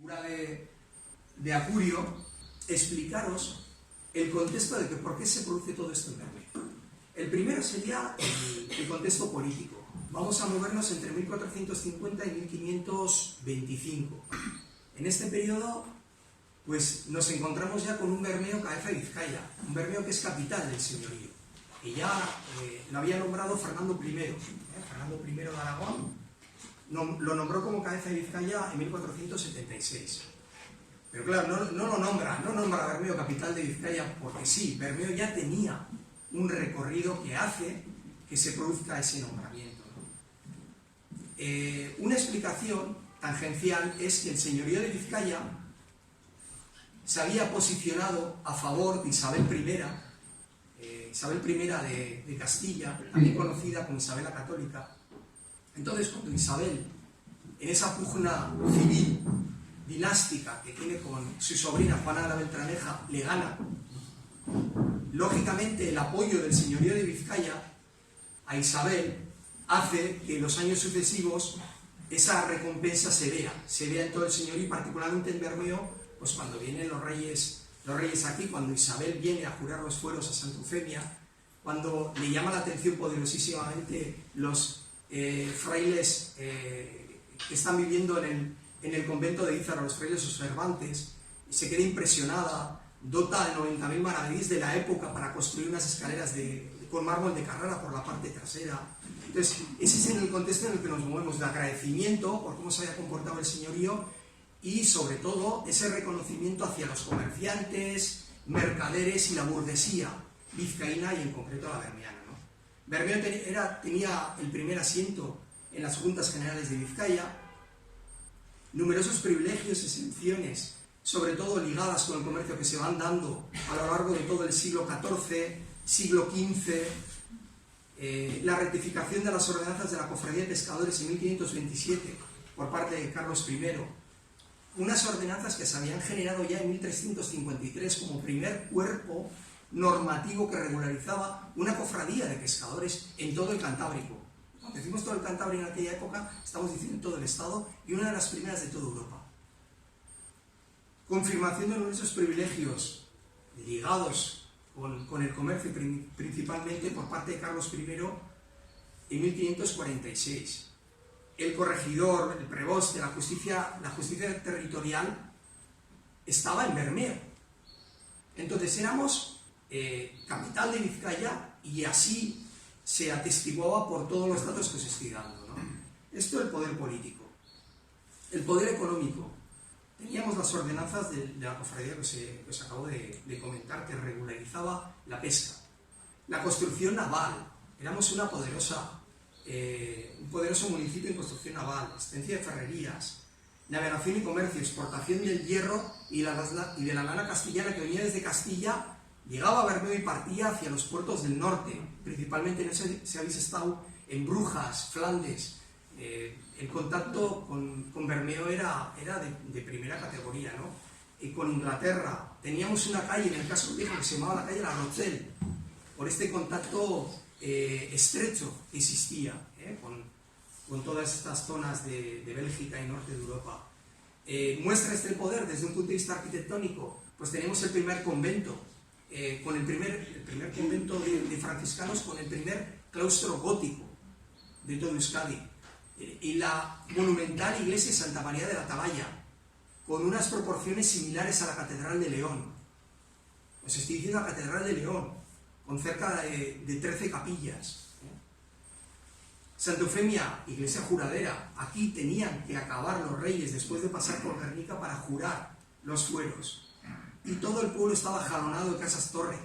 figura de Acurio, explicaros el contexto de que por qué se produce todo esto en Bermeo. El primero sería el contexto político. Vamos a movernos entre 1450 y 1525. En este periodo, pues nos encontramos ya con un Bermeo cabeza de Vizcaya, un Bermeo que es capital del señorío, que ya lo había nombrado Fernando I. Fernando I de Aragón lo nombró como cabeza de Vizcaya en 1476. Pero claro, no nombra Bermeo capital de Vizcaya porque sí, Bermeo ya tenía un recorrido que hace que se produzca ese nombramiento, ¿no? Una explicación tangencial es que el señorío de Vizcaya se había posicionado a favor de Isabel I de Castilla, también conocida como Isabel la Católica. Entonces, cuando Isabel, en esa pugna civil dinástica que tiene con su sobrina Juana de la Beltraneja, le gana, lógicamente el apoyo del señorío de Vizcaya a Isabel hace que en los años sucesivos esa recompensa se vea en todo el señorío y particularmente en Bermeo, pues cuando vienen los reyes aquí, cuando Isabel viene a jurar los fueros a Santa Eufemia, cuando le llama la atención poderosísimamente los frailes que están viviendo en el convento de Ízaro, los frailes observantes, y se queda impresionada, dota de 90.000 maravedís de la época para construir unas escaleras con mármol de Carrara por la parte trasera. Entonces, ese es en el contexto en el que nos movemos, de agradecimiento por cómo se había comportado el señorío y, sobre todo, ese reconocimiento hacia los comerciantes, mercaderes y la burguesía vizcaína y, en concreto, la bermeana, ¿no? Bermeo tenía el primer asiento en las Juntas Generales de Vizcaya, numerosos privilegios y exenciones, sobre todo ligadas con el comercio que se van dando a lo largo de todo el siglo XIV, siglo XV, la rectificación de las ordenanzas de la Cofradía de Pescadores en 1527 por parte de Carlos I, unas ordenanzas que se habían generado ya en 1353 como primer cuerpo normativo que regularizaba una cofradía de pescadores en todo el Cantábrico. Cuando decimos todo el Cantábrico en aquella época, estamos diciendo todo el Estado y una de las primeras de toda Europa. Confirmación de numerosos privilegios ligados con el comercio, principalmente por parte de Carlos I en 1546. El corregidor, el preboste, la justicia territorial estaba en Bermeo. Entonces éramos capital de Vizcaya y así se atestiguaba por todos los datos que os estoy dando, ¿no? Esto es el poder político. El poder económico. Teníamos las ordenanzas de la cofradía que os acabo de comentar, que regularizaba la pesca. La construcción naval. Éramos un poderoso municipio en construcción naval, extensión de ferrerías, navegación y comercio, exportación del hierro y de la lana castellana que venía desde Castilla, llegaba a Bermeo y partía hacia los puertos del norte, principalmente en si habéis estado en Brujas, Flandes. El contacto con Bermeo era de primera categoría, ¿no? Y con Inglaterra teníamos una calle, en el caso viejo, que se llamaba la calle La Rochelle, por este contacto estrecho que existía con todas estas zonas de Bélgica y norte de Europa. Muestra este poder desde un punto de vista arquitectónico, pues tenemos el primer convento, con el primer convento de franciscanos, con el primer claustro gótico de todo Euskadi, y la monumental iglesia de Santa María de la Atalaya, con unas proporciones similares a la Catedral de León. Os estoy diciendo la Catedral de León, con cerca de 13 capillas. Santa Eufemia, iglesia juradera. Aquí tenían que acabar los reyes después de pasar por Guernica para jurar los fueros. Y todo el pueblo estaba jalonado de casas torre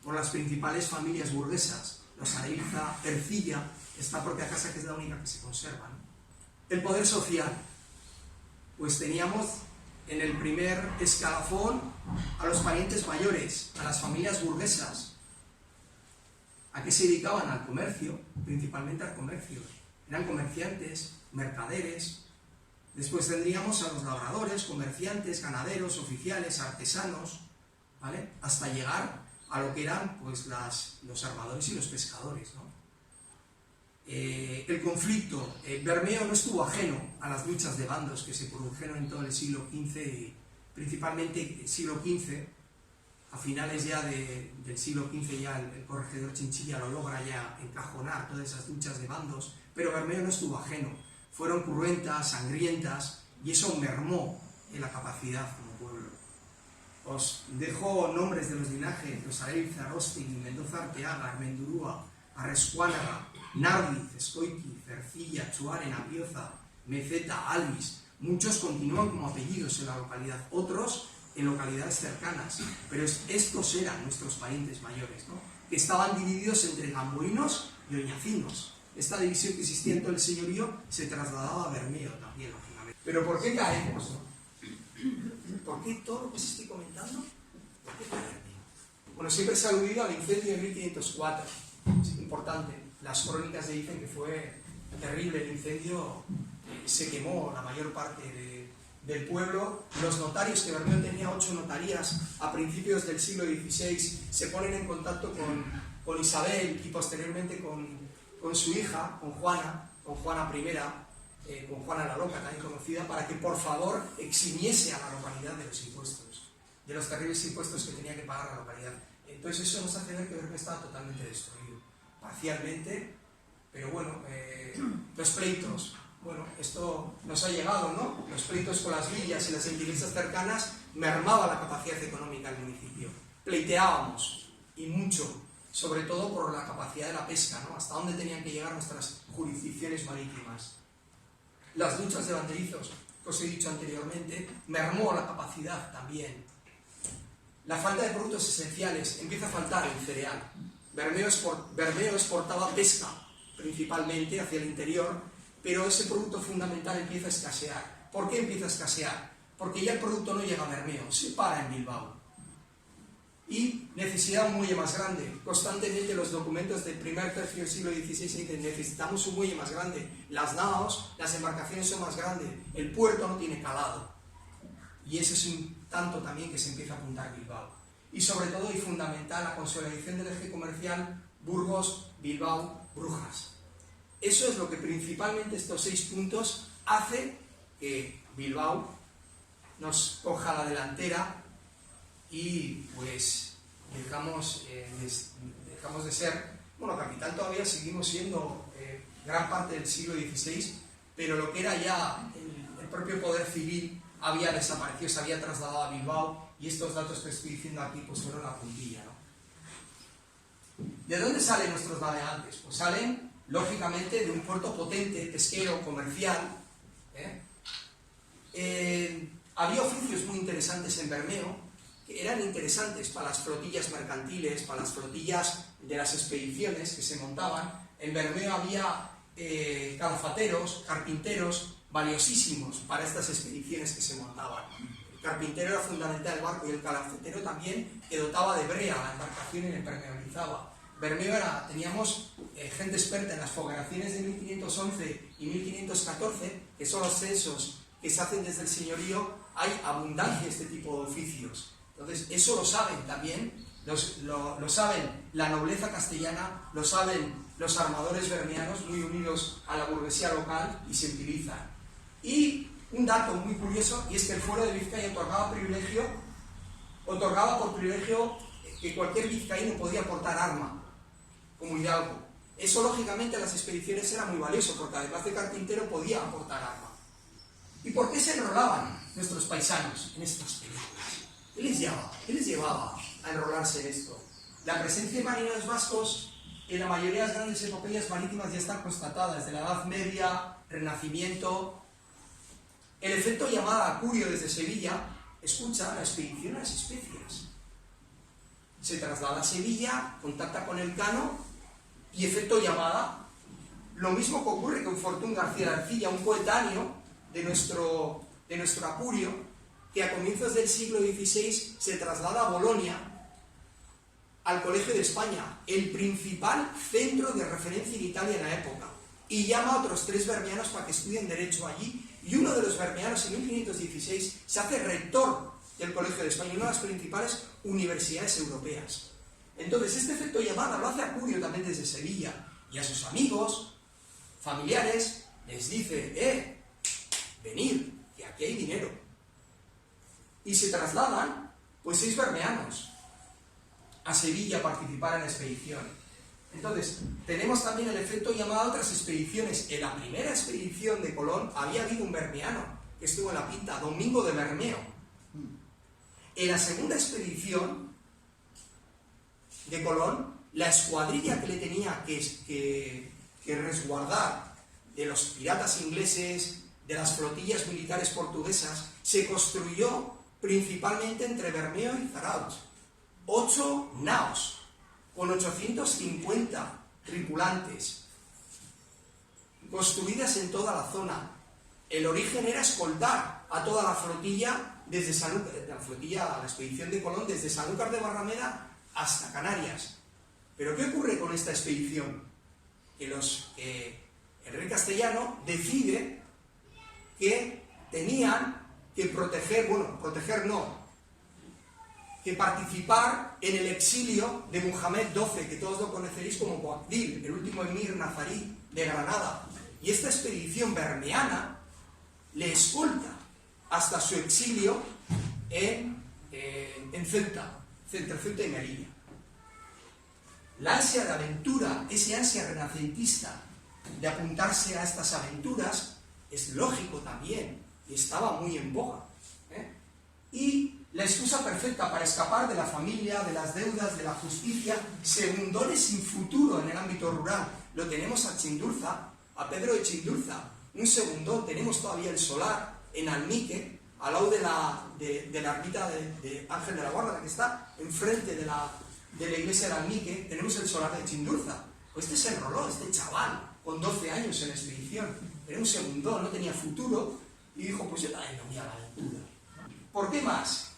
por las principales familias burguesas, los Areiza, Ercilla, esta propia casa que es la única que se conserva, ¿no? El poder social. Pues teníamos en el primer escalafón a los parientes mayores, a las familias burguesas. ¿A qué se dedicaban? Al comercio, principalmente al comercio. Eran comerciantes, mercaderes. Después tendríamos a los labradores, comerciantes, ganaderos, oficiales, artesanos, ¿vale? Hasta llegar a lo que eran pues, los armadores y los pescadores, ¿no? el conflicto. Bermeo no estuvo ajeno a las luchas de bandos que se produjeron en todo el siglo XV, y principalmente el siglo XV. A finales ya del siglo XV ya el corregidor Chinchilla lo logra ya encajonar todas esas luchas de bandos, pero Bermeo no estuvo ajeno. Fueron cruentas, sangrientas, y eso mermó en la capacidad como pueblo. Os dejo nombres de los linajes: Rosarell, Zarostegui, Mendoza Arteaga, Armendurúa, Arrescuánaga, Nardiz, Escoiti, Cercilla, Chuaren, Apioza, Meceta, Alvis. Muchos continúan como apellidos en la localidad, otros en localidades cercanas, pero estos eran nuestros parientes mayores, ¿no?, que estaban divididos entre gamboinos y oñacinos. Esta división que existía en todo el señorío se trasladaba a Bermeo también, lógicamente. ¿Pero por qué caemos, no? ¿Por qué todo lo que os estoy comentando? ¿Por qué cae Bermeo? Bueno, siempre se ha aludido al incendio de 1504. Es importante. Las crónicas dicen que fue terrible el incendio, se quemó la mayor parte del pueblo. Los notarios, que Bermeo tenía 8 notarías a principios del siglo XVI, se ponen en contacto con Isabel y posteriormente con su hija, con Juana I, con Juana la Loca, también conocida, para que por favor eximiese a la localidad de los impuestos, de los terribles impuestos que tenía que pagar la localidad. Entonces eso nos hace ver que Bermeo estaba totalmente destruido, parcialmente, pero bueno, los pleitos. Bueno, esto nos ha llegado, ¿no? Los pleitos con las villas y las iglesias cercanas mermaba la capacidad económica del municipio. Pleiteábamos, y mucho, sobre todo por la capacidad de la pesca, ¿no? Hasta dónde tenían que llegar nuestras jurisdicciones marítimas. Las luchas de banderizos, que os he dicho anteriormente, mermó la capacidad también. La falta de productos esenciales, empieza a faltar el cereal. Bermeo exportaba pesca, principalmente hacia el interior, pero ese producto fundamental empieza a escasear. ¿Por qué empieza a escasear? Porque ya el producto no llega a Bermeo, se para en Bilbao. Y necesidad un muelle más grande. Constantemente los documentos del primer tercio del siglo XVI dicen: necesitamos un muelle más grande. Las naos, las embarcaciones son más grandes, el puerto no tiene calado. Y ese es un tanto también que se empieza a apuntar Bilbao. Y sobre todo, y fundamental, la consolidación del eje comercial Burgos, Bilbao, Brujas. Eso es lo que principalmente estos 6 puntos hace que Bilbao nos coja la delantera y pues dejamos de ser, bueno, capital todavía seguimos siendo gran parte del siglo XVI, pero lo que era ya el propio poder civil había desaparecido, se había trasladado a Bilbao, y estos datos que estoy diciendo aquí pues fueron la puntilla, ¿no? ¿De dónde salen nuestros navegantes? Pues salen, lógicamente, de un puerto potente, pesquero, comercial. Había oficios muy interesantes en Bermeo, que eran interesantes para las flotillas mercantiles, para las flotillas de las expediciones que se montaban. En Bermeo había calzateros, carpinteros, valiosísimos para estas expediciones que se montaban. El carpintero era fundamental del barco, y el calafetero también, que dotaba de brea la embarcación y la impermeabilizaba. Bermeo teníamos gente experta en las fogueraciones de 1511 y 1514, que son los censos que se hacen desde el señorío. Hay abundancia de este tipo de oficios. Entonces, eso lo saben también, lo saben la nobleza castellana, lo saben los armadores bermeanos, muy unidos a la burguesía local, y se utilizan. Y un dato muy curioso, y es que el fuero de Vizcaya otorgaba por privilegio que cualquier vizcaíno podía portar arma, como hidalgo. Eso, lógicamente, en las expediciones era muy valioso, porque además de carpintero podía aportar arma. ¿Y por qué se enrolaban nuestros paisanos en estas películas? ¿Qué les llevaba a enrolarse en esto? La presencia de marineros vascos en la mayoría de las grandes epopeyas marítimas ya está constatada, desde la Edad Media, Renacimiento. El efecto llamada a Curio desde Sevilla, escucha la expedición a las especias. Se traslada a Sevilla, contacta con Elcano, y efecto llamada. Lo mismo que ocurre con Fortún García de Arcilla, un coetáneo de nuestro Acurio, que a comienzos del siglo XVI se traslada a Bolonia, al Colegio de España, el principal centro de referencia en Italia en la época, y llama a otros 3 bermeanos para que estudien Derecho allí, y uno de los bermeanos en 1516 se hace rector del Colegio de España, una de las principales universidades europeas. Entonces, este efecto llamada lo hace Acurio también desde Sevilla, y a sus amigos, familiares, les dice, venid, que aquí hay dinero. Y se trasladan, pues 6 bermeanos, a Sevilla a participar en la expedición. Entonces, tenemos también el efecto llamado a otras expediciones. En la primera expedición de Colón había habido un bermeano que estuvo en la Pinta, Domingo de Bermeo. En la segunda expedición de Colón, la escuadrilla que le tenía que resguardar de los piratas ingleses, de las flotillas militares portuguesas, se construyó principalmente entre Bermeo y Zarauz. 8 naos, con 850 tripulantes, construidas en toda la zona. El origen era escoltar a toda la flotilla, la expedición de Colón, desde Sanlúcar de Barrameda hasta Canarias. Pero ¿qué ocurre con esta expedición? Que el rey castellano decide que tenían que que participar en el exilio de Muhammad XII, que todos lo conoceréis como Boabdil, el último emir nazarí de Granada. Y esta expedición bermeana le escolta hasta su exilio en Ceuta, entre Ceuta y Melilla. La ansia de aventura, esa ansia renacentista de apuntarse a estas aventuras, es lógico también, y estaba muy en boga. Y la excusa perfecta para escapar de la familia, de las deudas, de la justicia, segundones sin futuro en el ámbito rural. Lo tenemos a Chindurza, a Pedro de Chindurza, un segundón. Tenemos todavía el solar en Almique, al lado de la ermita de Ángel de la Guarda, que está enfrente de la iglesia de Almique. Tenemos el solar de Chindurza. Pues este se enroló, este chaval, con 12 años en la expedición. Era un segundón, no tenía futuro, y dijo, pues yo también me voy a la aventura. ¿Por qué más?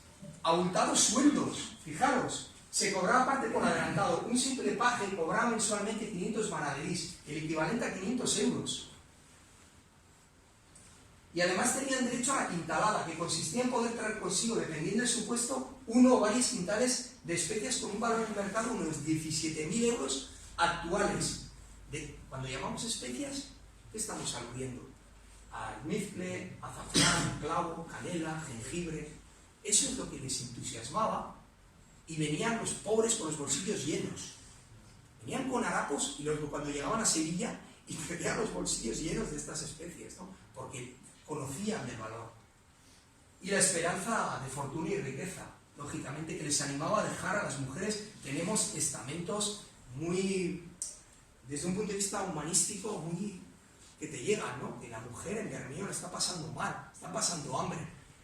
Abultados sueldos, fijaros, se cobraba parte por adelantado. Un simple paje cobraba mensualmente 500 maravedís, el equivalente a 500 euros. Y además tenían derecho a la quintalada, que consistía en poder traer consigo, dependiendo de su puesto, 1 o varios quintales de especias con un valor en el mercado de unos 17.000 euros actuales. Cuando llamamos especias, ¿qué estamos aludiendo? Almizcle, azafrán, clavo, canela, jengibre. Eso es lo que les entusiasmaba, y venían los pobres con los bolsillos llenos. Venían con harapos y cuando llegaban a Sevilla y tenían los bolsillos llenos de estas especies, ¿no? Porque conocían el valor. Y la esperanza de fortuna y riqueza, lógicamente, que les animaba a dejar a las mujeres. Tenemos estamentos desde un punto de vista humanístico, que te llegan, ¿no? Que la mujer en Bermeo la está pasando mal, está pasando hambre.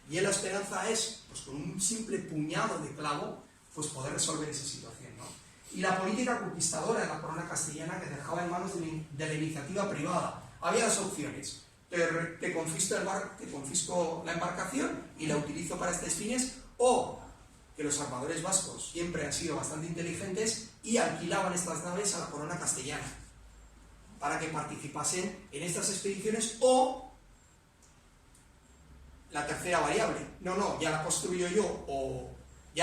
Y la esperanza es, pues con un simple puñado de clavo, pues poder resolver esa situación, ¿no? Y la política conquistadora de la corona castellana, que dejaba en manos de la iniciativa privada. Había 2 opciones. Te confisco la embarcación y la utilizo para estos fines, o que los armadores vascos siempre han sido bastante inteligentes y alquilaban estas naves a la corona castellana para que participasen en estas expediciones, o la tercera variable, ya la construyo yo, y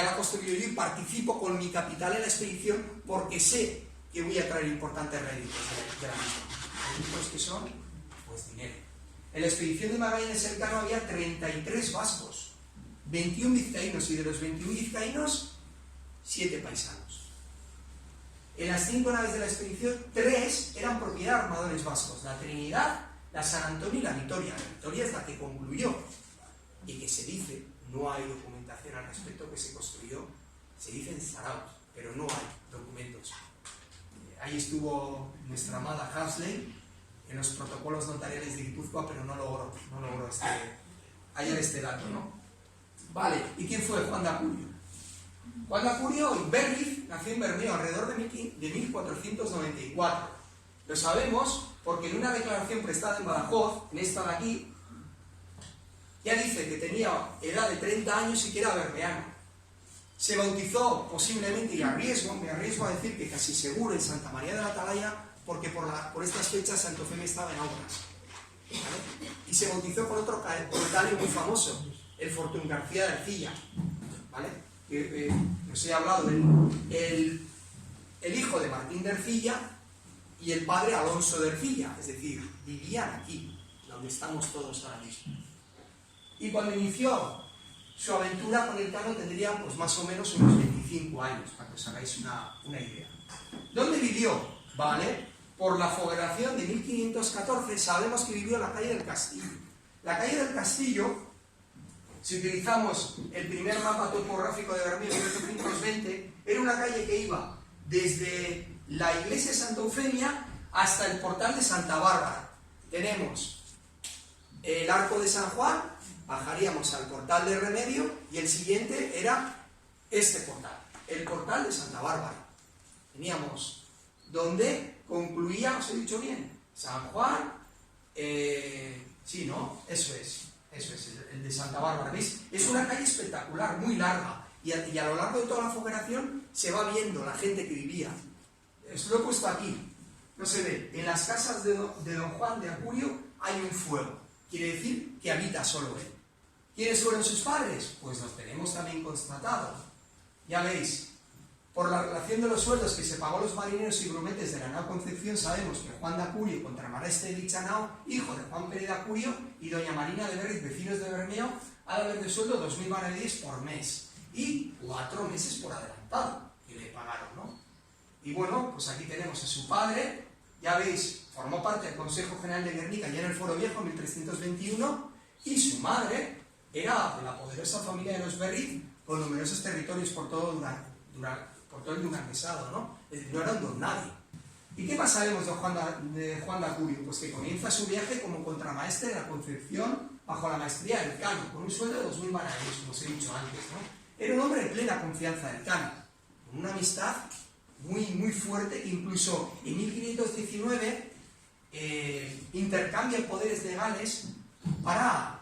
participo con mi capital en la expedición porque sé que voy a traer importantes réditos de la misma. ¿Réditos que son? Pues dinero. En la expedición de Magallanes Elcano había 33 vascos, 21 vizcaínos, y de los 21 vizcaínos, 7 paisanos. En las 5 naves de la expedición, 3 eran propiedad de armadores vascos: la Trinidad, la San Antonio y la Vitoria. La Vitoria es la que concluyó, y que se dice, no hay documentación al respecto, que se construyó, se dice en Zarauz, pero no hay documentos. Ahí estuvo nuestra amada Huxley en los protocolos notariales de Guipúzcoa, pero no logró hallar este dato, ¿no? Vale, ¿y quién fue Juan de Acurio? Juan de Acurio Berriz nació en Bermeo alrededor de 1494. Lo sabemos porque en una declaración prestada en Badajoz, en esta de aquí, ya dice que tenía edad de 30 años y que era bermeano. Se bautizó posiblemente, y me arriesgo a decir que casi seguro, en Santa María de la Atalaya, porque por estas fechas Santo Feme estaba en obras, ¿vale? Y se bautizó con otro coetario muy famoso, el Fortún García de Ercilla, ¿vale? Os he hablado del hijo de Martín de Ercilla, y el padre Alonso de Ercilla, es decir, vivían aquí, donde estamos todos ahora mismo. Y cuando inició su aventura con el Cano tendría pues más o menos unos 25 años, para que os hagáis una idea. ¿Dónde vivió? Vale, por la Fogueración de 1514 sabemos que vivió en la calle del Castillo. La calle del Castillo, si utilizamos el primer mapa topográfico de Bermeo de 1820, era una calle que iba desde la iglesia de Santa Eufemia hasta el portal de Santa Bárbara. Tenemos el Arco de San Juan, bajaríamos al portal de Remedio y el siguiente era este portal, el portal de Santa Bárbara. Teníamos donde concluía, ¿os he dicho bien? San Juan, sí, ¿no? Eso es el de Santa Bárbara. ¿Veis? Es una calle espectacular, muy larga, y a lo largo de toda la Fogueración se va viendo la gente que vivía. Os lo he puesto aquí, no se ve. En las casas de don Juan de Acurio hay un fuego, quiere decir que habita solo él. ¿Quiénes fueron sus padres? Pues los tenemos también constatados. Ya veis, por la relación de los sueldos que se pagó a los marineros y grumetes de la nao Concepción, sabemos que Juan de Acurio, contramaestre de dicha nao, hijo de Juan Pérez de Acurio, y doña Marina de Berriz, vecinos de Bermeo, ha de haber de sueldo 2.000 maravedíes por mes, y 4 meses por adelantado, que le pagaron, ¿no? Y bueno, pues aquí tenemos a su padre, ya veis, formó parte del Consejo General de Guernica ya en el Foro Viejo, 1321, y su madre era de la poderosa familia de los Berriz, con numerosos territorios por todo el Duranguesado, ¿no? Es decir, no era un don nadie. ¿Y qué más sabemos de Juan de Acurio? Pues que comienza su viaje como contramaestre de la Concepción bajo la maestría del Cano, con un sueldo de 2.000 maravedíes, como os he dicho antes, ¿no? Era un hombre de plena confianza del Cano, con una amistad muy, muy fuerte. Incluso en 1519 intercambia poderes legales para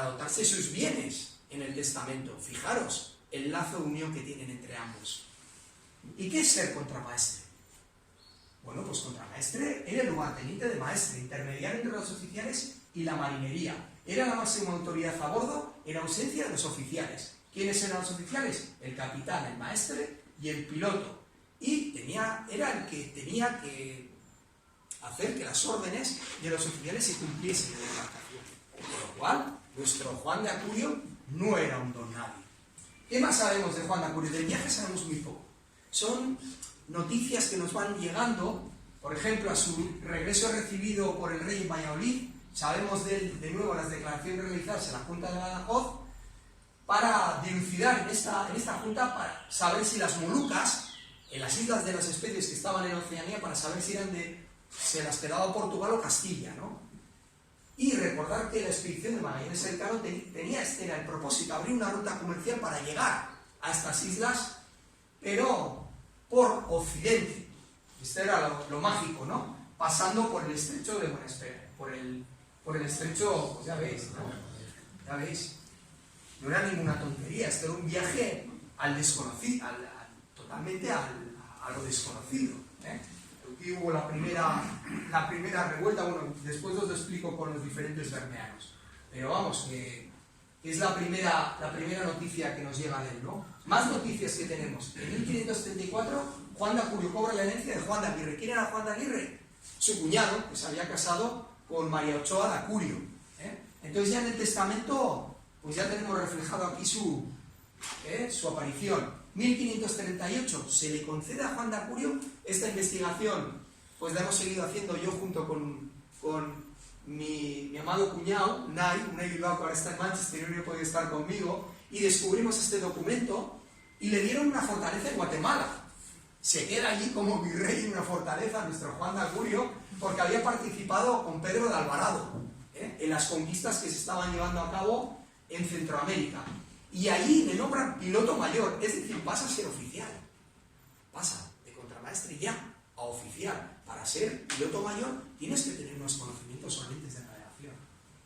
dotarse sus bienes en el testamento. Fijaros el lazo de unión que tienen entre ambos. ¿Y qué es ser contramaestre? Bueno, pues contramaestre era el lugarteniente de maestre, intermediario entre los oficiales y la marinería. Era la máxima autoridad a bordo en ausencia de los oficiales. ¿Quiénes eran los oficiales? El capitán, el maestre y el piloto. Y era el que tenía que hacer que las órdenes de los oficiales se cumpliesen en la embarcación. Por lo cual, nuestro Juan de Acurio no era un don nadie. ¿Qué más sabemos de Juan de Acurio? Del viaje sabemos muy poco. Son noticias que nos van llegando. Por ejemplo, a su regreso recibido por el rey en Valladolid, sabemos de nuevo las declaraciones realizadas en la Junta de Badajoz, para dilucidar en esta junta, para saber si las Molucas, en las islas de las especies que estaban en Oceanía, para saber si se las quedaba Portugal o Castilla, ¿no? Y recordar que la expedición de Magallanes Elcano tenía el propósito, abrir una ruta comercial para llegar a estas islas, pero por Occidente. Esto era lo mágico, ¿no? Pasando por el estrecho de Buena Espera, por el estrecho, pues ya veis, ¿no? Ya veis. No era ninguna tontería, esto era un viaje al desconocido, totalmente a lo desconocido, ¿eh? Aquí hubo la primera revuelta. Bueno, después os lo explico con los diferentes bermeanos, pero vamos, que es la primera noticia que nos llega de él, ¿no? Más noticias que tenemos. En 1534, Juan de Acurio cobra la herencia de Juan de Aguirre. ¿Quién era Juan de Aguirre? Su cuñado, que se había casado con María Ochoa de Acurio, ¿eh? Entonces ya en el testamento, pues ya tenemos reflejado aquí su aparición. 1538 se le concede a Juan de Acurio esta investigación, pues la hemos seguido haciendo yo junto con mi amado cuñado, Unai Bilbao, que ahora está en Manchester y no puede estar conmigo, y descubrimos este documento y le dieron una fortaleza en Guatemala. Se queda allí como virrey en una fortaleza nuestro Juan de Acurio, porque había participado con Pedro de Alvarado en las conquistas que se estaban llevando a cabo en Centroamérica. Y ahí le nombran piloto mayor, es decir, pasa a ser oficial. Pasa de contramaestre ya a oficial. Para ser piloto mayor tienes que tener unos conocimientos solventes de navegación.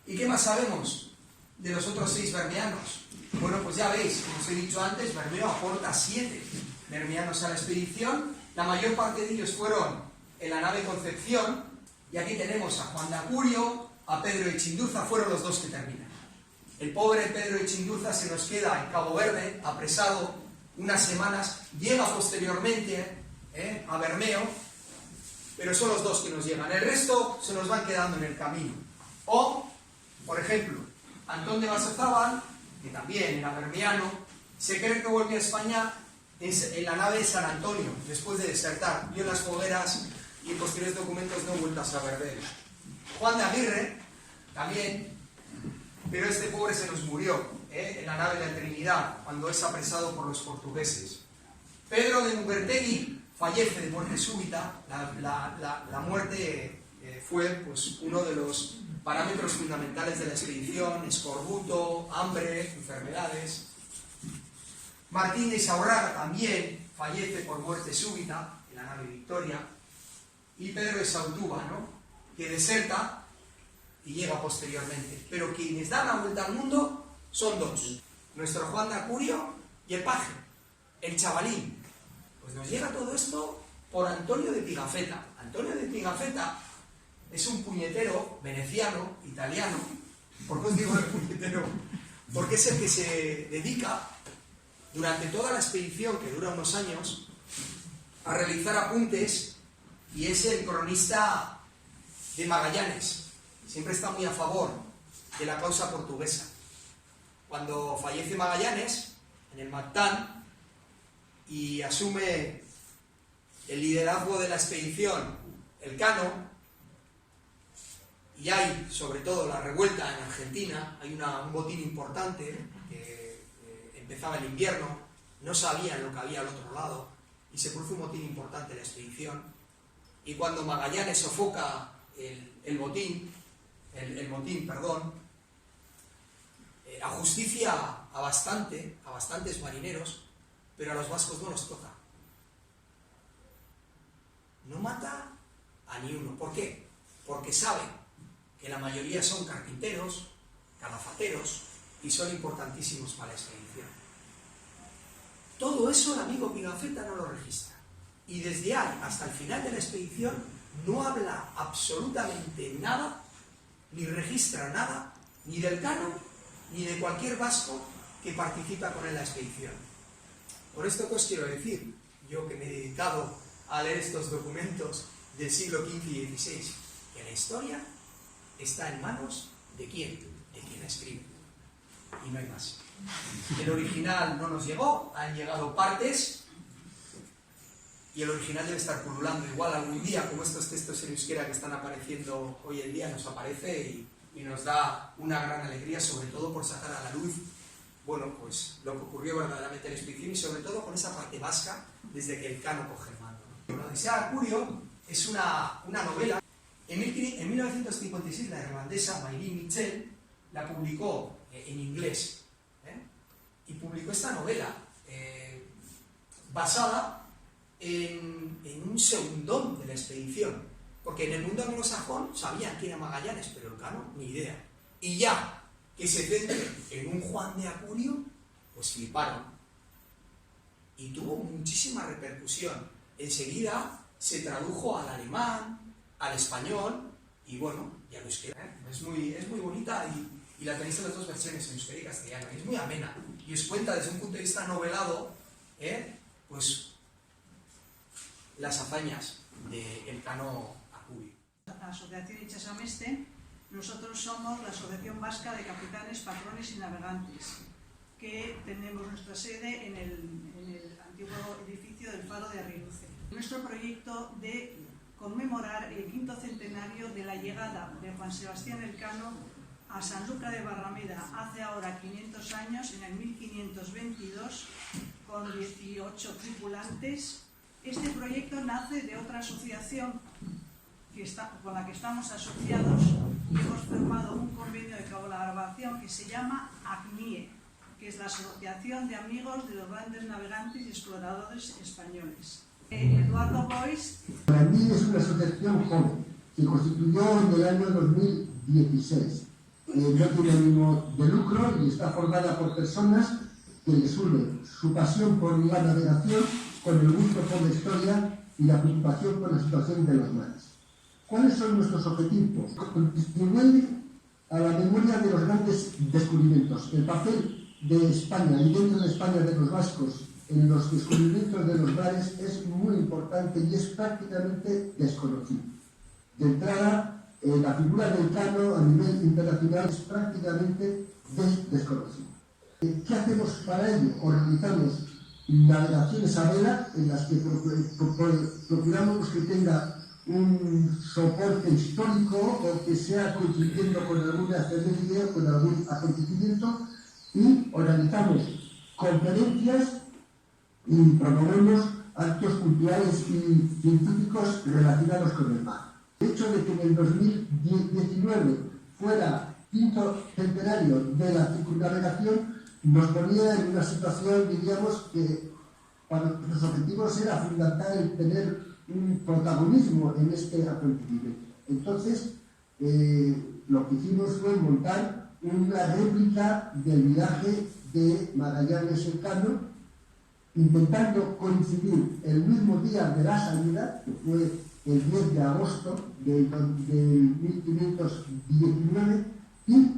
¿Y qué más sabemos de los otros 6 bermeanos? Bueno, pues ya veis, como os he dicho antes, Bermeo aporta 7 bermeanos a la expedición. La mayor parte de ellos fueron en la nave Concepción. Y aquí tenemos a Juan de Acurio, a Pedro de Chindurza, fueron los 2 que terminan. El pobre Pedro de Chindurza se nos queda en Cabo Verde, apresado unas semanas, llega posteriormente a Bermeo, pero son los dos que nos llegan. El resto se nos van quedando en el camino. O, por ejemplo, Antón de Masozábal, que también era bermeano, se cree que volvió a España en la nave de San Antonio, después de desertar. Vio las fogueras y en posteriores documentos no he vuelto a saber de él. Juan de Aguirre, también, pero este pobre se nos murió en la nave de la Trinidad, cuando es apresado por los portugueses. Pedro de Mubertegui fallece de muerte súbita. La muerte fue pues, uno de los parámetros fundamentales de la expedición: escorbuto, hambre, enfermedades. Martín de Isaurraga también fallece por muerte súbita en la nave Victoria. Y Pedro de Sautuba, ¿no?, que deserta y llega posteriormente. Pero quienes dan la vuelta al mundo son dos: nuestro Juan de Acurio y el paje, el chavalín. Pues nos llega todo esto por Antonio de Pigafetta. Antonio de Pigafetta es un puñetero veneciano, italiano. ¿Por qué os digo el puñetero? Porque es el que se dedica durante toda la expedición, que dura unos años, a realizar apuntes, y es el cronista de Magallanes. Siempre está muy a favor de la causa portuguesa. Cuando fallece Magallanes, en el Mactán, y asume el liderazgo de la expedición Elcano, y hay sobre todo la revuelta en Argentina, hay un botín importante, que empezaba el invierno, no sabían lo que había al otro lado, y se produce un botín importante en la expedición, y cuando Magallanes sofoca el motín, ajusticia a bastantes marineros, pero a los vascos no los toca. No mata a ni uno. ¿Por qué? Porque sabe que la mayoría son carpinteros, calafateros, y son importantísimos para la expedición. Todo eso el amigo Pigafetta no lo registra. Y desde ahí hasta el final de la expedición no habla absolutamente nada, ni registra nada, ni del Cano, ni de cualquier vasco que participa con él en la expedición. Por esto que os quiero decir, yo que me he dedicado a leer estos documentos del siglo XV y XVI, que la historia está en manos ¿de quién? De quien la escribe. Y no hay más. El original no nos llegó, han llegado partes, y el original debe estar pululando. Igual algún día, como estos textos en euskera que están apareciendo hoy en día, nos aparece y nos da una gran alegría, sobre todo por sacar a la luz, bueno, pues lo que ocurrió verdaderamente en la expedición, y sobre todo con esa parte vasca desde que Elcano coge el mando, ¿no? La Odisea de Acurio es una novela. En 1956 la irlandesa Maylene Mitchell la publicó en inglés, y publicó esta novela basada en un segundón de la expedición, porque en el mundo anglosajón sabían quién era Magallanes, pero Elcano ni idea. Y ya que se centre en un Juan de Acurio, pues fliparon. Y tuvo muchísima repercusión. Enseguida se tradujo al alemán, al español, y bueno, ya lo euskera. Es muy bonita, y la tenéis en las dos versiones, en euskera y castellano. Es muy amena, y os cuenta desde un punto de vista novelado, pues las hazañas de Elcano Acurio. La Asociación Itxasameste, nosotros somos la Asociación Vasca de Capitanes, Patrones y Navegantes, que tenemos nuestra sede en el antiguo edificio del Faro de Arriluce. Nuestro proyecto de conmemorar el 5º centenario de la llegada de Juan Sebastián Elcano a Sanlúcar de Barrameda hace ahora 500 años, en el 1522, con 18 tripulantes. Este proyecto nace de otra asociación con la que estamos asociados, y hemos firmado un convenio de colaboración que se llama ACNIE, que es la Asociación de Amigos de los Grandes Navegantes y Exploradores Españoles. Eduardo Boix. ACNIE es una asociación joven, se constituyó en el año 2016. No tiene ánimo de lucro y está formada por personas que les une su pasión por la navegación con el gusto por la historia y la preocupación por la situación de los mares. ¿Cuáles son nuestros objetivos? Contribuir a la memoria de los grandes descubrimientos, el papel de España y dentro de España de los vascos en los descubrimientos de los mares es muy importante y es prácticamente desconocido. De entrada, la figura del Cano a nivel internacional es prácticamente desconocida. ¿Qué hacemos para ello? Organizamos navegaciones a vela en las que procuramos que tenga un soporte histórico o que sea coincidiendo con alguna efeméride o con algún acontecimiento, y organizamos conferencias y promovemos actos culturales y científicos relacionados con el mar. El hecho de que en el 2019 fuera quinto centenario de la circunnavegación nos ponía en una situación, diríamos, que para nuestros objetivos era fundamental el tener un protagonismo en este acontecimiento. Entonces, lo que hicimos fue montar una réplica del viaje de Magallanes Elcano, intentando coincidir el mismo día de la salida, que fue el 10 de agosto del 1519, y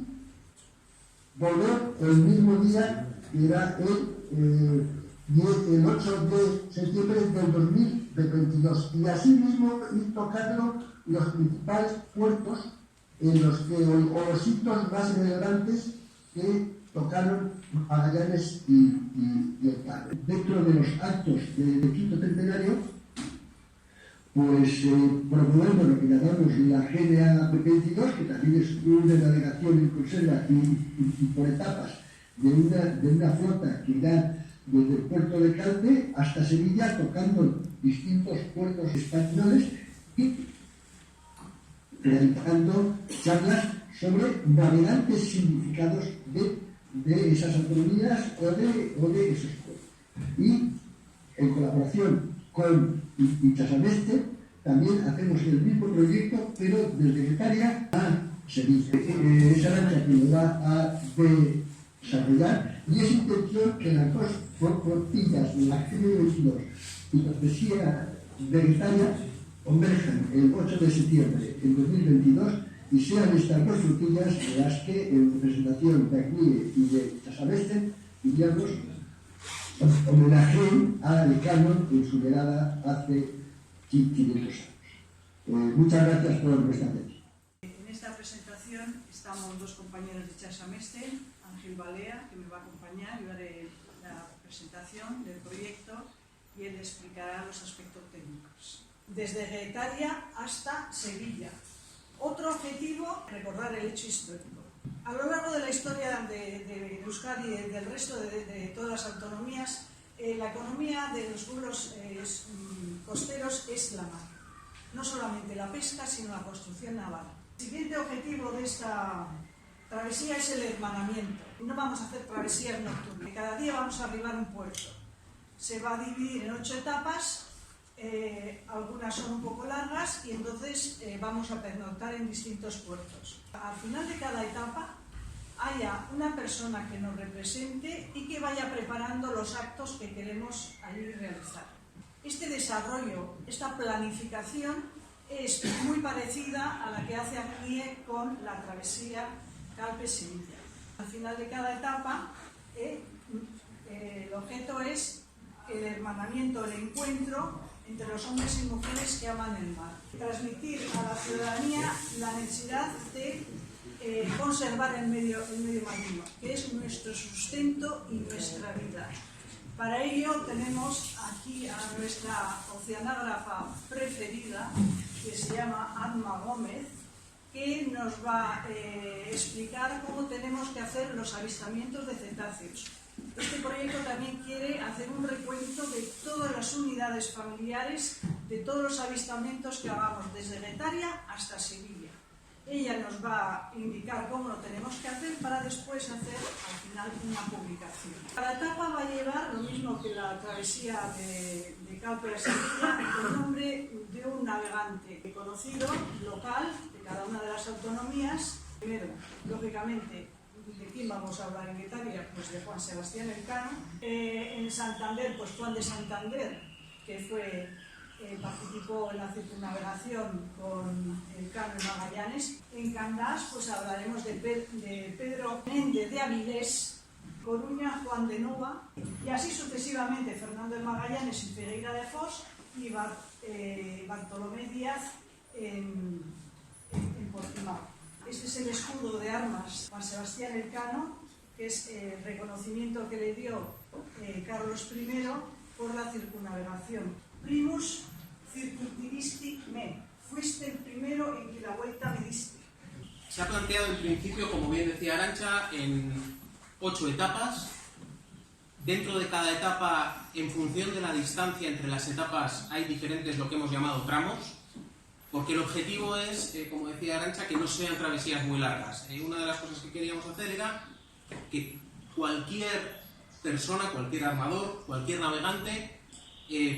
volver el mismo día, que era el 8 de septiembre del 2022, y así mismo ir tocando los principales puertos en los que, o los hitos más relevantes que tocaron Magallanes y Elcano. Dentro de los actos del quinto centenario, pues promovemos lo que llamamos la GNA 22, que también es una navegación en conserva y por etapas de una flota que irá desde el puerto de Calpe hasta Sevilla, tocando distintos puertos españoles y realizando charlas sobre navegantes significados de esas autonomías o de esos puertos. Y en colaboración con Itxasameste también hacemos el mismo proyecto, pero desde Getaria a Sevilla. Esa lancha que lo va a desarrollar, y es intención que las dos flotillas de la GM22 y la travesía de Getaria converjan el 8 de septiembre del 2022 y sean estas dos flotillas las que, en representación de aquí y de Itxasameste, diríamos, homenajeen a Elcano en su llegada hace 500 años. Muchas gracias por vuestra atención. En esta presentación estamos dos compañeros de Itxasameste, Ángel Balea, que me va a acompañar, yo haré la presentación del proyecto y él explicará los aspectos técnicos. Desde Getaria hasta Sevilla. Otro objetivo, recordar el hecho histórico. A lo largo de la historia de Euskadi y del resto de todas las autonomías, la economía de los pueblos costeros es la mar. No solamente la pesca, sino la construcción naval. El siguiente objetivo de esta travesía es el hermanamiento. No vamos a hacer travesías nocturnas. Cada día vamos a arribar un puerto. Se va a dividir en 8 etapas. Algunas son un poco largas y entonces vamos a pernoctar en distintos puertos. Al final de cada etapa haya una persona que nos represente y que vaya preparando los actos que queremos allí realizar. Este desarrollo, esta planificación es muy parecida a la que hace Agnie con la travesía Calpe-Sevilla. Al final de cada etapa el objeto es el hermanamiento, el encuentro entre los hombres y mujeres que aman el mar. Transmitir a la ciudadanía la necesidad de conservar el medio marino, que es nuestro sustento y nuestra vida. Para ello tenemos aquí a nuestra oceanógrafa preferida, que se llama Adma Gómez, que nos va a explicar cómo tenemos que hacer los avistamientos de cetáceos. Este proyecto también quiere hacer un recuento de todas las unidades familiares, de todos los avistamientos que hagamos desde Getaria hasta Sevilla. Ella nos va a indicar cómo lo tenemos que hacer para después hacer al final una publicación. Cada etapa va a llevar lo mismo que la travesía de Calpe a Sevilla, el nombre de un navegante conocido, local, de cada una de las autonomías. Primero, lógicamente, ¿de quién vamos a hablar en Getaria? Pues de Juan Sebastián Elcano. En Santander, pues Juan de Santander, que participó en la circunnavegación con Elcano y Magallanes. En Candás, pues hablaremos de Pedro Méndez de Avilés, Coruña, Juan de Nova, y así sucesivamente Fernando de Magallanes y Ferreira de Foz y Bartolomé Díaz en Portimao. Este es el escudo de armas Juan Sebastián Elcano, que es el reconocimiento que le dio Carlos I por la circunnavegación. Primus circumdivisti me, fuiste el primero en que la vuelta me diste. Se ha planteado en principio, como bien decía Arantxa, en 8 etapas. Dentro de cada etapa, en función de la distancia entre las etapas, hay diferentes, lo que hemos llamado tramos, porque el objetivo es, como decía Arantxa, que no sean travesías muy largas. Una de las cosas que queríamos hacer era que cualquier persona, cualquier armador, cualquier navegante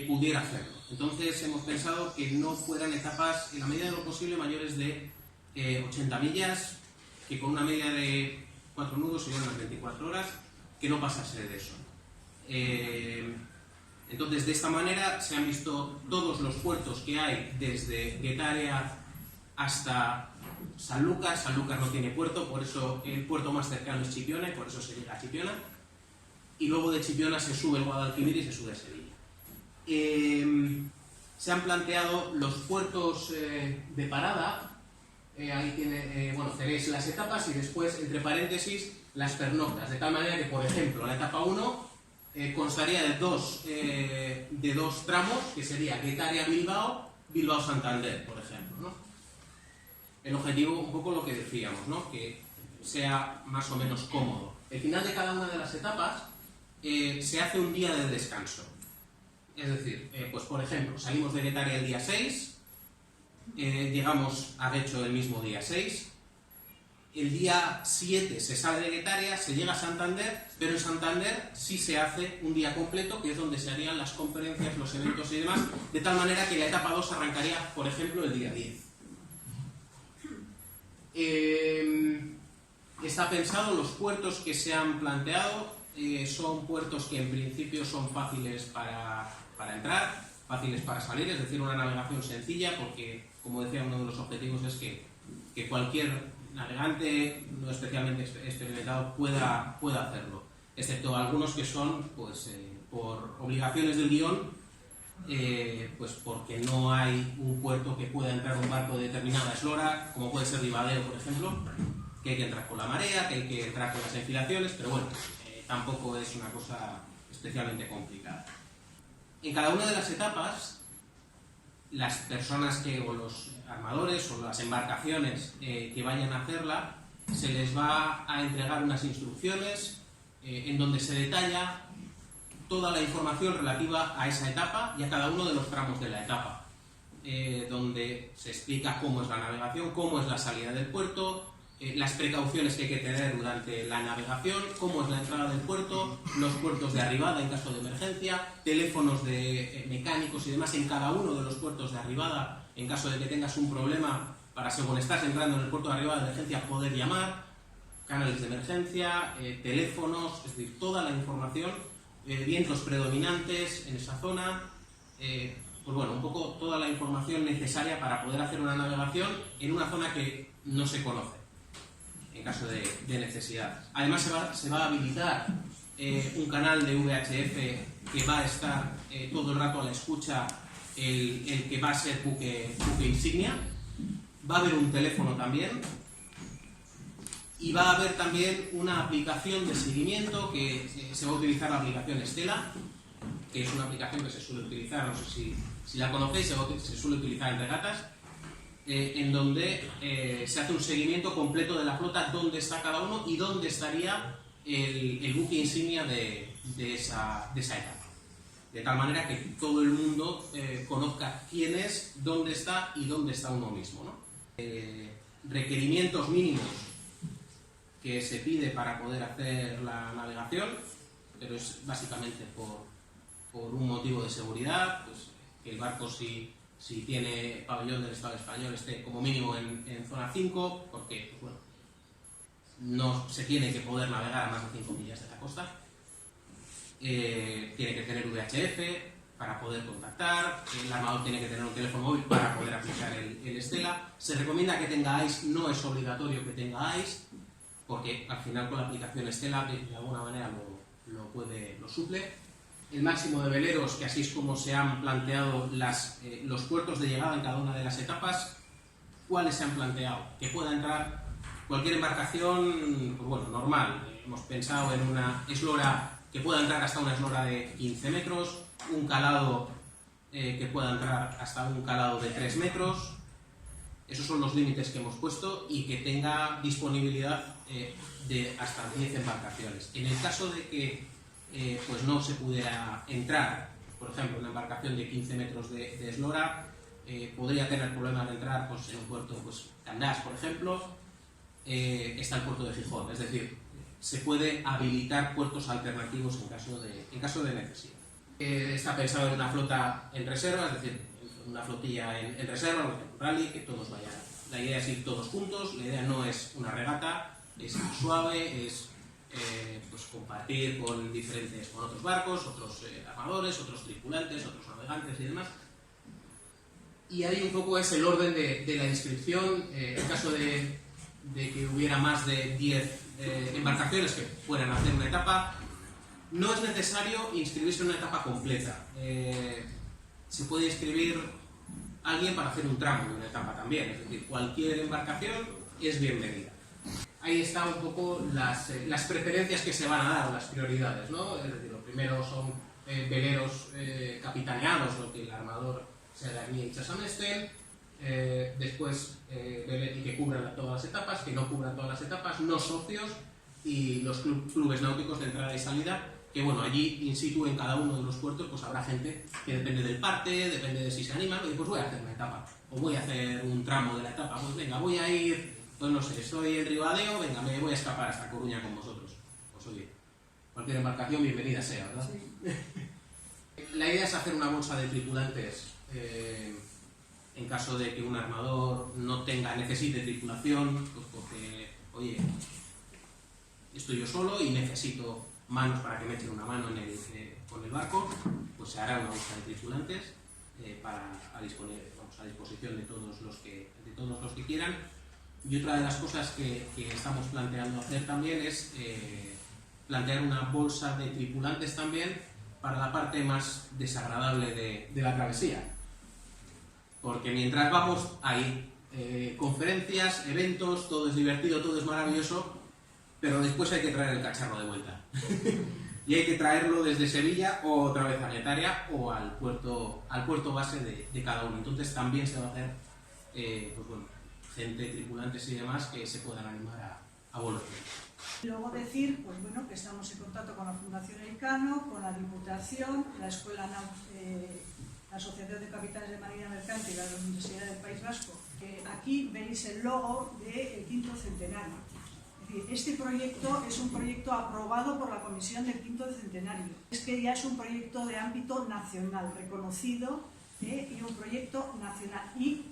pudiera hacerlo. Entonces hemos pensado que no fueran etapas, en la medida de lo posible, mayores de 80 millas, que con una media de 4 nudos serían unas 24 horas, que no pasase de eso. Entonces, de esta manera se han visto todos los puertos que hay desde Guetaria hasta Sanlúcar. Sanlúcar no tiene puerto, por eso el puerto más cercano es Chipiona y por eso se llega a Chipiona. Y luego de Chipiona se sube el Guadalquivir y se sube a Sevilla. Se han planteado los puertos de parada. Ahí tiene, tenéis las etapas y después, entre paréntesis, las pernoctas. De tal manera que, por ejemplo, la etapa 1 constaría de dos tramos, que sería Guetaria-Bilbao, Bilbao-Santander, por ejemplo, ¿no? El objetivo, un poco lo que decíamos, ¿no? Que sea más o menos cómodo. El final de cada una de las etapas se hace un día de descanso. Es decir, pues por ejemplo, salimos de Guetaria el día 6, llegamos a Guecho el mismo día 6, el día 7 se sale de Guetaria, se llega a Santander, pero en Santander sí se hace un día completo, que es donde se harían las conferencias, los eventos y demás, de tal manera que la etapa 2 arrancaría, por ejemplo, el día 10. Está pensado, los puertos que se han planteado son puertos que en principio son fáciles para entrar, fáciles para salir, es decir, una navegación sencilla, porque, como decía, uno de los objetivos es que cualquier navegante no especialmente experimentado pueda hacerlo, excepto algunos que son, pues, por obligaciones del guión, pues porque no hay un puerto que pueda entrar un barco de determinada eslora, como puede ser Ribadeo, por ejemplo, que hay que entrar con la marea, que hay que entrar con las enfilaciones, pero bueno, tampoco es una cosa especialmente complicada. En cada una de las etapas, las personas o los armadores o las embarcaciones que vayan a hacerla, se les va a entregar unas instrucciones en donde se detalla toda la información relativa a esa etapa y a cada uno de los tramos de la etapa, donde se explica cómo es la navegación, cómo es la salida del puerto, las precauciones que hay que tener durante la navegación, cómo es la entrada del puerto, los puertos de arribada en caso de emergencia, teléfonos de mecánicos y demás en cada uno de los puertos de arribada en caso de que tengas un problema para, según estás entrando en el puerto de arribada de emergencia, poder llamar, canales de emergencia, teléfonos, es decir, toda la información, vientos predominantes en esa zona, pues bueno, un poco toda la información necesaria para poder hacer una navegación en una zona que no se conoce en caso de necesidad. Además se va a habilitar un canal de VHF que va a estar todo el rato a la escucha el que va a ser buque insignia. Va a haber un teléfono también y va a haber también una aplicación de seguimiento que se va a utilizar, la aplicación Stella, que es una aplicación que se suele utilizar, no sé si la conocéis, se suele utilizar en regatas, en donde se hace un seguimiento completo de la flota, dónde está cada uno y dónde estaría el buque insignia de esa etapa. De tal manera que todo el mundo conozca quién es, dónde está y dónde está uno mismo, ¿no? Requerimientos mínimos que se pide para poder hacer la navegación, pero es básicamente por un motivo de seguridad, pues que el barco si tiene pabellón del Estado español esté como mínimo en zona 5, porque pues bueno, no se tiene que poder navegar a más de 5 millas de la costa. Tiene que tener VHF para poder contactar, el armador tiene que tener un teléfono móvil para poder aplicar el Stella. Se recomienda que tenga AIS, no es obligatorio que tenga AIS, porque al final con la aplicación Stella de alguna manera lo suple. El máximo de veleros, que así es como se han planteado los puertos de llegada en cada una de las etapas. ¿Cuáles se han planteado? Que pueda entrar cualquier embarcación, pues bueno, normal. Hemos pensado en una eslora que pueda entrar hasta una eslora de 15 metros, un calado que pueda entrar hasta un calado de 3 metros. Esos son los límites que hemos puesto y que tenga disponibilidad de hasta 10 embarcaciones. En el caso de que pues no se pudiera entrar, por ejemplo, una embarcación de 15 metros de eslora, podría tener problemas de entrar pues, en un puerto, pues, Candás, por ejemplo, está el puerto de Gijón. Es decir, se puede habilitar puertos alternativos en caso de necesidad. Está pensado en una flota en reserva, es decir, una flotilla en reserva, un rally, que todos vayan. La idea es ir todos juntos, la idea no es una regata, es suave, es pues compartir con otros barcos, otros armadores, otros tripulantes, otros navegantes y demás. Y ahí un poco es el orden de la inscripción. En caso de que hubiera más de 10 embarcaciones que fueran a hacer una etapa, no es necesario inscribirse en una etapa completa. Se puede inscribir alguien para hacer un tramo de una etapa también, es decir, cualquier embarcación es bienvenida. Ahí está un poco las preferencias que se van a dar, las prioridades, ¿no? Es decir, lo primero son veleros capitaneados, lo que el armador sea la guía y Chasamesten, después y que cubran todas las etapas, que no cubran todas las etapas, no socios y los clubes náuticos de entrada y salida, que bueno, allí in situ en cada uno de los puertos pues habrá gente que depende del parte, depende de si se animan, y pues voy a hacer una etapa, o voy a hacer un tramo de la etapa, pues venga, voy a ir, pues no sé, estoy en Ribadeo, venga, me voy a escapar hasta Coruña con vosotros. Pues oye, cualquier embarcación bienvenida sea, ¿verdad? Sí. La idea es hacer una bolsa de tripulantes en caso de que un armador necesite tripulación, pues porque, oye, estoy yo solo y necesito manos para que me echen una mano con el barco, pues se hará una bolsa de tripulantes a disposición de todos los que quieran. Y otra de las cosas que estamos planteando hacer también es plantear una bolsa de tripulantes también para la parte más desagradable de la travesía. Porque mientras vamos hay conferencias, eventos, todo es divertido, todo es maravilloso, pero después hay que traer el cacharro de vuelta. Y hay que traerlo desde Sevilla o otra vez a Getaria o al puerto base de cada uno. Entonces también se va a hacer pues bueno, gente, tripulantes y demás que se puedan animar a volver. Y luego decir, pues bueno, que estamos en contacto con la Fundación Elcano, con la Diputación, la Escuela la Asociación de Capitanes de Marina Mercante y la Universidad del País Vasco. Aquí veis el logo del 5º centenario. Este proyecto es un proyecto aprobado por la Comisión del 5º centenario. Es que ya es un proyecto de ámbito nacional, reconocido, y un proyecto nacional y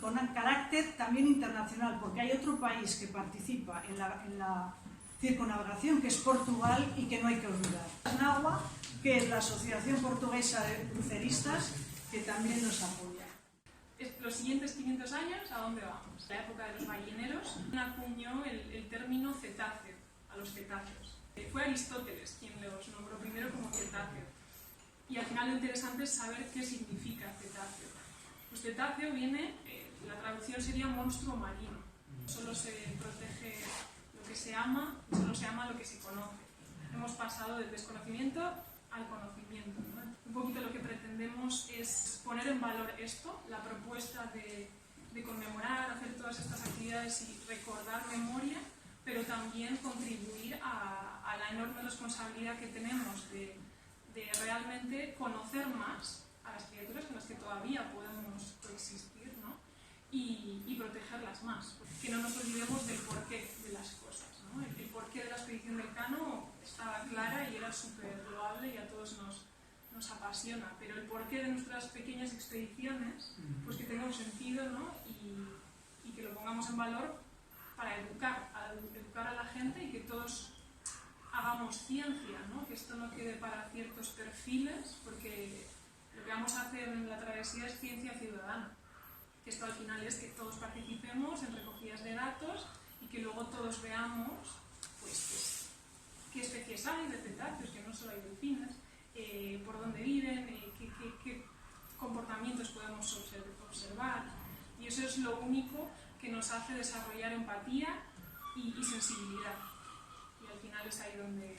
con un carácter también internacional, porque hay otro país que participa en la circunnavegación, que es Portugal, y que no hay que olvidar. NAUA, que es la Asociación Portuguesa de Cruceristas, que también nos apoya. Los siguientes 500 años, ¿a dónde vamos? La época de los balleneros acuñó el término cetáceo, a los cetáceos. Fue Aristóteles quien los nombró primero como cetáceo. Y al final lo interesante es saber qué significa cetáceo. Pues cetáceo viene, la traducción sería monstruo marino. Solo se protege lo que se ama, solo se ama lo que se conoce. Hemos pasado del desconocimiento al conocimiento, ¿no? Un poquito lo que pretendemos es poner en valor esto, la propuesta de conmemorar, hacer todas estas actividades y recordar memoria, pero también contribuir a la enorme responsabilidad que tenemos de realmente conocer más a las criaturas con las que todavía podemos coexistir, ¿no? Y protegerlas más. Que no nos olvidemos del porqué de las cosas, ¿no? El porqué de la expedición del Cano estaba clara y era súper loable y a todos nos apasiona, pero el porqué de nuestras pequeñas expediciones, pues que tenga un sentido, ¿no? Y que lo pongamos en valor para educar a la gente y que todos hagamos ciencia, ¿no? Que esto no quede para ciertos perfiles, porque lo que vamos a hacer en la travesía es ciencia ciudadana. Que esto al final es que todos participemos en recogidas de datos y que luego todos veamos veamos pues, qué especies hay de cetáceos, que no solo hay delfines, por dónde viven, qué comportamientos podemos observar. Y eso es lo único que nos hace desarrollar empatía y sensibilidad. Y al final es ahí donde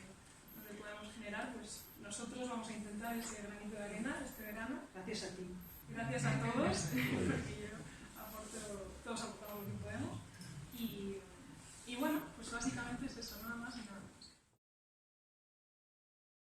podemos generar, pues nosotros vamos a intentar ese granito de arena este verano. Gracias a ti. Gracias a todos, porque yo aporto, todos aportamos.